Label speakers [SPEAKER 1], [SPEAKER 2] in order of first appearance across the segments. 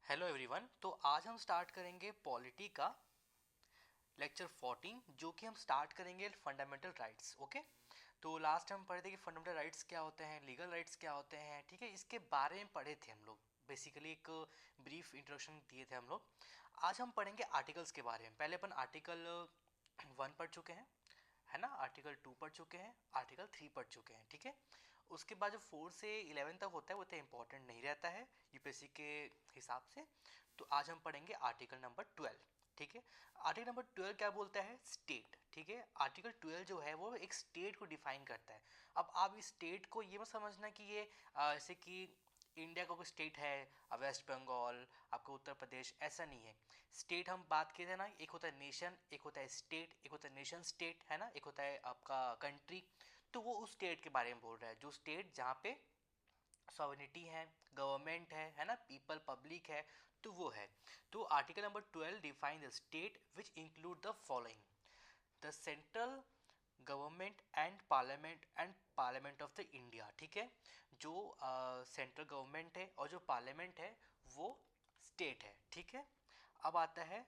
[SPEAKER 1] Hello everyone. तो आज हम स्टार्ट करेंगे पॉलिटी का लेक्चर 14, जो कि हम स्टार्ट करेंगे फंडामेंटल राइट्स। ओके, तो लास्ट टाइम पढ़े थे कि फंडामेंटल राइट्स क्या होते हैं, लीगल राइट्स क्या होते हैं। ठीक है, इसके बारे में पढ़े थे हम लोग। बेसिकली एक ब्रीफ इंट्रोडक्शन दिए थे हम लोग। आज हम पढ़ेंगे आर्टिकल्स के बारे में। पहले अपन आर्टिकल 1 पढ़ चुके हैं, है ना। आर्टिकल 2 पढ़ चुके हैं, आर्टिकल 3 पढ़ चुके हैं। ठीक है, उसके बाद जो 4 से 11 तक होता है वो इतना इंपॉर्टेंट नहीं रहता है यूपीएससी के हिसाब से। तो आज हम पढ़ेंगे आर्टिकल नंबर 12। ठीक है, आर्टिकल नंबर 12 क्या बोलता है? स्टेट। ठीक है, आर्टिकल 12 जो है वो एक स्टेट को डिफाइन करता है। अब आप इस स्टेट को ये मत समझना कि ये जैसे कि इंडिया का कोई स्टेट है, वेस्ट बंगाल, आपका उत्तर प्रदेश, ऐसा नहीं है। स्टेट हम बात किए थे ना, एक होता है नेशन, एक होता है स्टेट, एक होता है नेशन स्टेट, है ना, एक होता है आपका कंट्री। तो वो उस स्टेट के बारे में बोल रहा है, जो स्टेट जहाँ पे सॉवरेनिटी है, गवर्नमेंट है ना, पीपल पब्लिक है, तो वो है। तो article number 12 define the state which include the following: the central government and parliament of the India. ठीक है, जो सेंट्रल गवर्नमेंट है और जो पार्लियामेंट है वो स्टेट है। ठीक है, अब आता है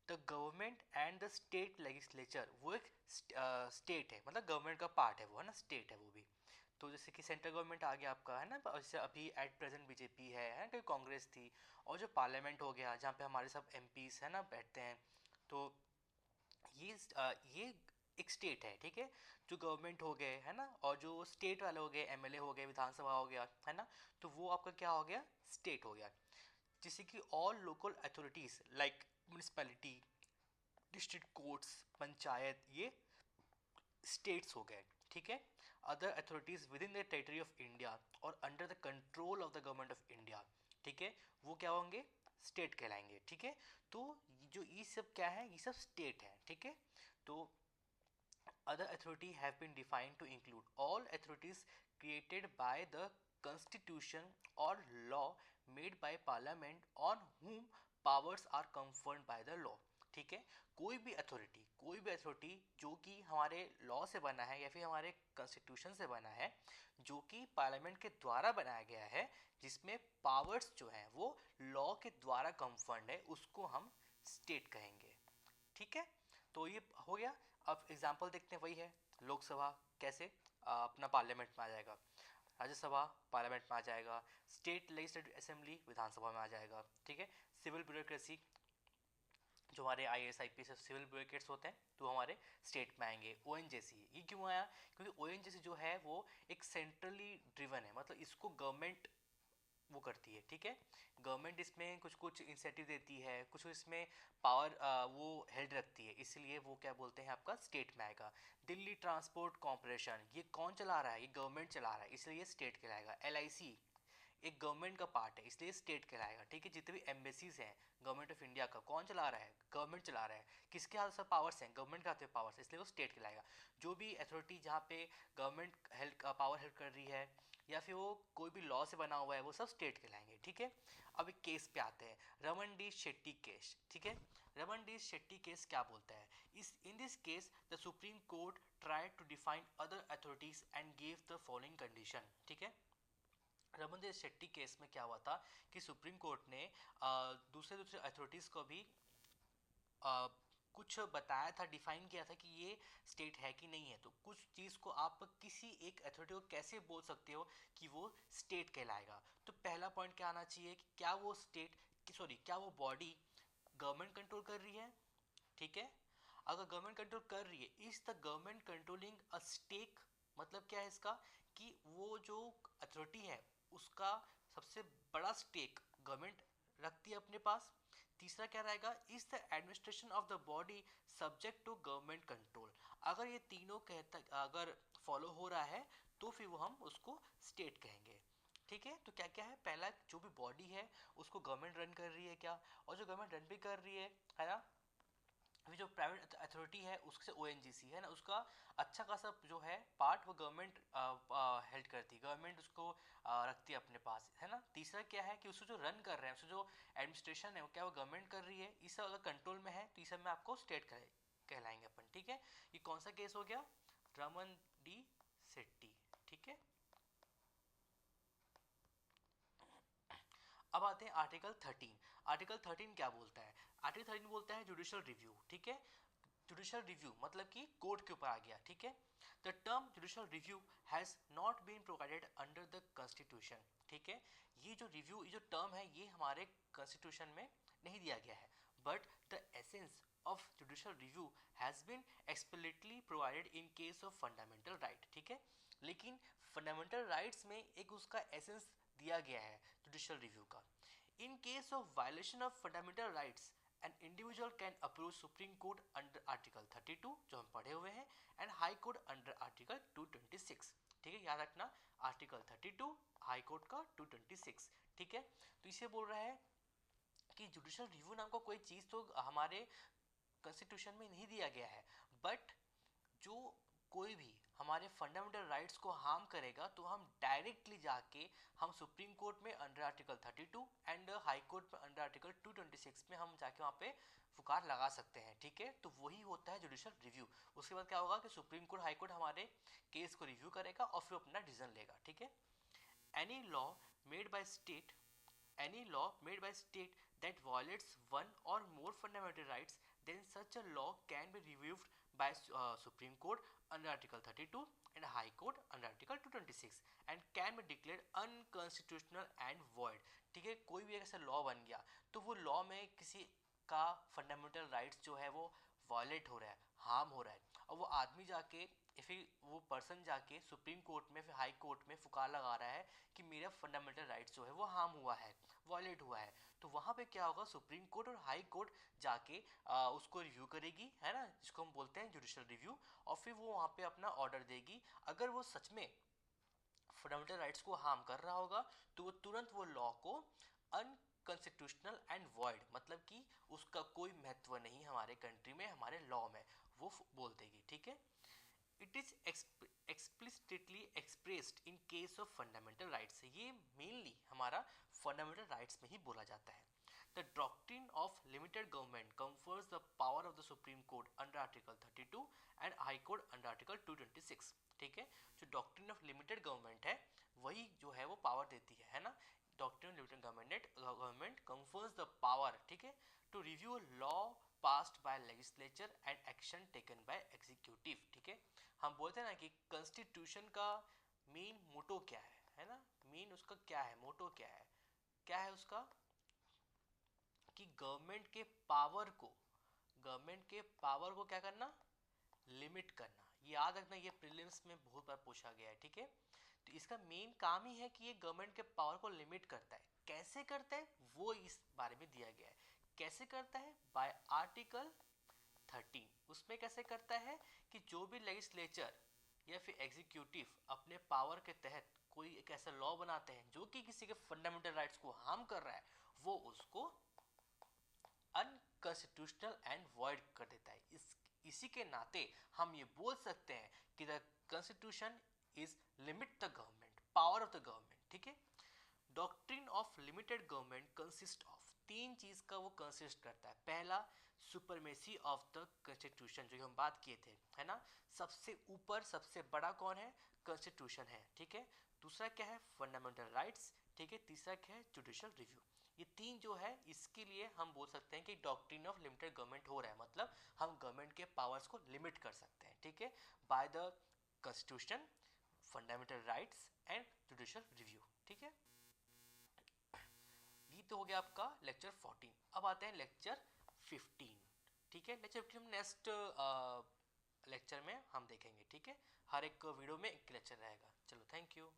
[SPEAKER 1] the government and the state legislature. वो एक स्टेट है, मतलब गवर्नमेंट का पार्ट है वो, है ना, स्टेट है वो भी। तो जैसे कि सेंट्रल गवर्नमेंट आ गया आपका, है ना, जैसे अभी एट प्रेजेंट बीजेपी है, कोई कांग्रेस थी। और जो पार्लियामेंट हो गया, जहाँ पे हमारे सब एमपीज है ना बैठते हैं। तो ये एक स्टेट है। ठीक है, जो गवर्नमेंट हो गए, है ना, और जो स्टेट वाले हो गए, एमएलए हो गए, विधानसभा हो गया, है ना, तो वो आपका क्या हो गया? स्टेट हो गया। जैसे कि all local authorities like municipality, district courts, panchayat, ये स्टेट्स हो गए। ठीक है, other authorities within the territory of India और under the control of the government of India, ठीक है, वो क्या होंगे? स्टेट कहलाएंगे। ठीक है, तो जो ये सब क्या है? ये सब स्टेट है। ठीक है, तो other authority have been defined to include all authorities created by the constitution or law made by parliament on whom powers are conferred by the law। ठीक है, कोई भी अथॉरिटी जो कि हमारे लॉ से बना है या फिर हमारे कॉन्स्टिट्यूशन से बना है, जो कि पार्लियामेंट के द्वारा बनाया गया है, जिसमें पावर्स जो हैं वो लॉ के द्वारा कंफर्ड है, उसको हम स्टेट कहेंगे। ठीक है, तो ये हो गया। अब एग्जाम्पल देखते हैं, वही है। लोकसभा कैसे अपना पार्लियामेंट में आ जाएगा, राज्यसभा पार्लियामेंट में आ जाएगा, स्टेट लेजिस्लेटिव असेंबली विधानसभा में आ जाएगा। ठीक है, सिविल ब्यूरोक्रेसी, जो हमारे आईएएस आईपीएस सिविल ब्यूरोक्रेट्स होते हैं, तो हमारे स्टेट में आएंगे। ओएनजीसी, ये क्यों आया? क्योंकि ओएनजीसी जो है वो एक सेंट्रली ड्रिवन है, मतलब इसको गवर्नमेंट वो करती है। ठीक है, गवर्नमेंट इसमें कुछ कुछ इंसेंटिव देती है, कुछ इसमें पावर वो हेल्ड रखती है, इसलिए वो क्या बोलते हैं आपका स्टेट में आएगा। दिल्ली ट्रांसपोर्ट कॉरपोरेशन, ये कौन चला रहा है? ये गवर्नमेंट चला रहा है, इसलिए ये स्टेट कहलाएगा। एलआईसी एक गवर्नमेंट का पार्ट है, इसलिए स्टेट कहलाएगा। ठीक है, जितने भी एम्बेसीज हैं गवर्नमेंट ऑफ इंडिया का, कौन चला रहा है? गवर्नमेंट चला रहा है। किसके हाथ से पावर्स हैं? गवर्नमेंट के हाथ में पावर्स है, इसलिए वो स्टेट कहलाएगा। जो भी अथॉरिटी जहाँ पे गवर्नमेंट हेल्प पावर हेल्प कर रही है या फिर वो कोई भी लॉ से बना हुआ है, वो सब स्टेट कहलाएंगे। ठीक है, अब एक केस पे आते हैं, रमन डी शेट्टी केस। ठीक है, रमन डी शेट्टी केस क्या बोलता है? इस in this case the supreme court tried to define other authorities and give the following condition. ठीक है, रमन दी शेट्टी केस में क्या हुआ था कि सुप्रीम कोर्ट ने दूसरे दूसरे अथॉरिटीज़ को भी आ, कुछ बताया था, डिफाइन किया था कि ये स्टेट है कि नहीं है। तो कुछ चीज़ को आप किसी एक अथॉरिटी को कैसे बोल सकते हो कि वो स्टेट कहलाएगा? तो पहला पॉइंट क्या आना चाहिए कि क्या वो स्टेट, सॉरी, क्या वो बॉडी गवर्नमेंट कंट्रोल कर रही है? ठीक है, अगर गवर्नमेंट कंट्रोल कर रही है, is the government controlling a stake, मतलब क्या है इसका? कि वो जो अथॉरिटी है उसका सबसे बड़ा स्टेक गवर्नमेंट रखती है अपने पास। तीसरा क्या रहेगा? Is the administration of the body subject to government control. अगर ये तीनों कहता, अगर फॉलो हो रहा है, तो फिर वो हम उसको स्टेट कहेंगे। ठीक है, तो क्या क्या है? पहला, जो भी बॉडी है उसको गवर्नमेंट रन कर रही है क्या, और जो गवर्नमेंट रन भी कर रही है ना, अभी जो प्राइवेट अथॉरिटी है उससे ओएनजीसी है ना, उसका अच्छा खासा जो है पार्ट वो गवर्नमेंट हेल्ड करती है, गवर्नमेंट उसको रखती है अपने पास, है ना। तीसरा क्या है कि उसको जो रन कर रहे हैं, उसको जो एडमिनिस्ट्रेशन है वो क्या वो गवर्नमेंट कर रही है, इस सब अगर कंट्रोल में है तो इस सब में आपको स्टेट कहलाएंगे अपन। ठीक है, ये कौन सा केस हो गया? रमन डी सेट्टी। ठीक है, अब आते हैं आर्टिकल 13। आर्टिकल 13 क्या बोलता है? आर्टिकल 13 बोलता है जुडिशियल रिव्यू, ठीक है। जुडिशियल रिव्यू मतलब कि कोर्ट के ऊपर आ गया, ठीक है। The term judicial review has not been provided under the constitution, ठीक है। ये जो रिव्यू, ये जो टर्म है, ये हमारे कॉन्स्टिट्यूशन में नहीं दिया गया है, but the essence of judicial review has been explicitly provided in case of fundamental right, ठीक है। लेकिन फंडामेंटल राइट्स में एक उसका एसेंस दिया गया है जुडिशियल रिव्यू का। इन case of violation of fundamental rights an individual can approach Supreme Court under Article 32 जो हम पढ़े हुए हैं, and High Court under Article 226, ठीक है। याद रखना, आर्टिकल 32, हाई कोर्ट का 226, ठीक है। तो इसे बोल रहा है कि जुडिशियल रिव्यू नाम का कोई चीज तो हमारे कॉन्स्टिट्यूशन में नहीं दिया गया है, बट जो कोई भी हमारे फंडामेंटल राइट्स को हार्म करेगा तो हम डायरेक्टली जाके हम सुप्रीम कोर्ट में under article 32 and high court में अंडर आर्टिकल 226 में हम जाके वहाँ पे फुकार लगा सकते हैं, ठीक है। तो वही होता है जुडिशियल रिव्यू। उसके बाद क्या होगा कि सुप्रीम कोर्ट, हाई कोर्ट हमारे केस को रिव्यू करेगा और फिर अपना डिसीजन लेगा, ठीक है। Any law made by state any law made by state that violates one or more fundamental rights, then such a law can be reviewed by Supreme Court under Article 32 and High Court under Article 226 and can be declared unconstitutional and void, ठीक है। कोई भी ऐसा law बन गया तो वो law में किसी का फंडामेंटल राइट्स जो है वो वायलेट हो रहा है, हार्म हो रहा है, और वो आदमी जाके फिर वो पर्सन जाके सुप्रीम कोर्ट में, फिर हाई कोर्ट में फुकार लगा रहा है कि मेरा फंडामेंटल राइट्स जो है वो हार्म हुआ है, वायलेट हुआ है, तो वहाँ पे क्या होगा, सुप्रीम कोर्ट और हाई कोर्ट जाके उसको रिव्यू करेगी, है ना, जिसको हम बोलते हैं जुडिशियल रिव्यू, और फिर वो वहाँ पे अपना ऑर्डर देगी। अगर वो सच में फंडामेंटल राइट्स को हार्म कर रहा होगा तो वो तुरंत वो लॉ को अनकॉन्स्टिट्यूशनल एंड वॉइड, मतलब कि उसका कोई महत्व नहीं हमारे कंट्री में, हमारे लॉ में, वो बोल देगी, ठीक है। It is explicitly expressed in case of fundamental rights, ये मेनली हमारा फंडामेंटल राइट्स में ही बोला जाता है। The doctrine of limited government confers the power of the supreme court under article 32 and high court under article 226, ठीक है। जो डॉक्ट्रिन ऑफ लिमिटेड गवर्नमेंट है वही जो है वो पावर देती है ना। Doctrine of limited government confers the power, ठीक है, to review law passed by legislature and action taken by executive, ठीक है। हम बोलते हैं ना कि कॉन्स्टिट्यूशन का मेन मोटो क्या है ना, मेन उसका क्या है, मोटो क्या है उसका, कि गवर्नमेंट के पावर को क्या करना, लिमिट करना। याद रखना, ये प्रीलिम्स में बहुत बार पूछा गया है, ठीक है। तो इसका मेन काम ही है कि ये गवर्नमेंट के पावर को लिमिट करता है। कैसे करता है वो इस बारे में दिया गया है। कैसे करता है? Bye article 13। उसमें कैसे करता है कि जो भी लेजिस्लेचर या फिर एग्जीक्यूटिव अपने पावर के तहत कोई एक ऐसा लॉ बनाते हैं जो कि किसी के फंडामेंटल राइट्स को हार्म कर रहा है, वो उसको अनकॉन्स्टिट्यूशनल एंड वॉइड कर देता है। इसी के नाते हम ये बोल सकते हैं कि the constitution is limit the government, power of the government, ठीक है। Doctrine of limited government consist of, तीन चीज का वो कंसिस्ट करता है। पहला, सुपरमेसी ऑफ द कॉन्स्टिट्यूशन, जो हम बात किए थे, है ना, सबसे ऊपर सबसे बड़ा कौन है, कॉन्स्टिट्यूशन है, ठीक है। दूसरा क्या है, फंडामेंटल राइट्स, ठीक है। तीसरा क्या है, जुडिशियल रिव्यू। ये तीन जो है, इसके लिए हम बोल सकते हैं कि डॉक्ट्रिन ऑफ लिमिटेड गवर्नमेंट हो रहा है, मतलब हम गवर्नमेंट के पावर्स को लिमिट कर सकते हैं, ठीक है, by the constitution, fundamental rights and judicial review, ठीक है। ये तो हो गया आपका लेक्चर 14। अब आते हैं लेक्चर 15, ठीक है। लेक्चर 15 नेक्स्ट लेक्चर में हम देखेंगे, ठीक है। हर एक वीडियो में एक लेक्चर रहेगा। चलो, थैंक यू।